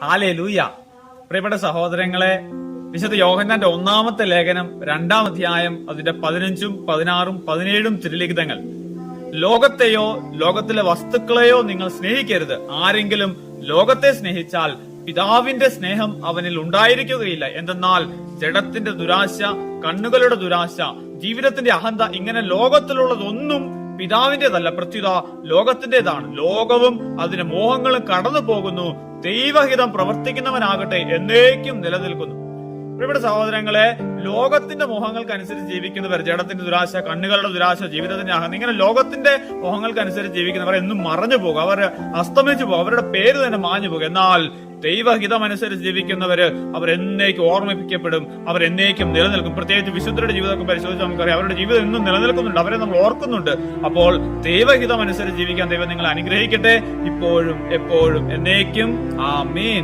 Hallelujah. പ്രിയപ്പെട്ട സഹോദരങ്ങളെ, വിശുദ്ധ യോഹന്നാന്റെ 1-ാമത്തെ ലേഖനം 2-ാം അധ്യായം അതിന്റെ 15, 16, 17 തിരുലിഖിതങ്ങൾ. ലോകത്തെയോ ലോകത്തിലെ വസ്തുക്കളെയോ നിങ്ങൾ സ്നേഹിക്കരുത്. ആരെങ്കിലും ലോകത്തെ സ്നേഹിച്ചാൽ പിതാവിന്റെ സ്നേഹം അവനിൽ ഉണ്ടായിരിക്കുകയില്ല. എന്തെന്നാൽ ജഡത്തിന്റെ ദുരാശ, കണ്ണുകളുടെ ദുരാശ, ജീവിതത്തിന്റെ അഹന്ത, ഇങ്ങനെ ലോകത്തിലുള്ളതൊന്നും പിതാവിന്റേതല്ല, പ്രത്യുത ലോകത്തിന്റേതാണ്. ലോകവും അതിന്റെ മോഹങ്ങളും കടന്നു പോകുന്നു, ദൈവഹിതം പ്രവർത്തിക്കുന്നവനാകട്ടെ എന്നേക്കും നിലനിൽക്കുന്നു. ഇവിടെ സഹോദരങ്ങളെ, ലോകത്തിന്റെ മോഹങ്ങൾക്കനുസരിച്ച് ജീവിക്കുന്നവർ, ജഡത്തിന്റെ ദുരാശ, കണ്ണുകളുടെ ദുരാശ, ജീവിതത്തിന്റെ അഹന്ത, ഇങ്ങനെ ലോകത്തിന്റെ മോഹങ്ങൾക്കനുസരിച്ച് ജീവിക്കുന്നവർ എന്നും മറഞ്ഞു പോകും, അവർ അസ്തമിച്ചു പോകും, അവരുടെ പേര് തന്നെ മാഞ്ഞു പോകും. എന്നാൽ ദൈവഹിതം അനുസരിച്ച് ജീവിക്കുന്നവര് അവർ എന്നേക്കും ഓർമ്മിപ്പിക്കപ്പെടും, അവർ എന്നേക്കും നിലനിൽക്കും. പ്രത്യേകിച്ച് വിശുദ്ധരുടെ ജീവിതമൊക്കെ പരിശോധിച്ച് നമുക്കറിയാം, അവരുടെ ജീവിതം എന്നും നിലനിൽക്കുന്നുണ്ട്, അവരെ നമ്മൾ ഓർക്കുന്നുണ്ട്. അപ്പോൾ ദൈവഹിതം അനുസരിച്ച് ജീവിക്കാൻ ദൈവം നിങ്ങളെ അനുഗ്രഹിക്കട്ടെ, ഇപ്പോഴും എപ്പോഴും എന്നേക്കും. ആമീൻ.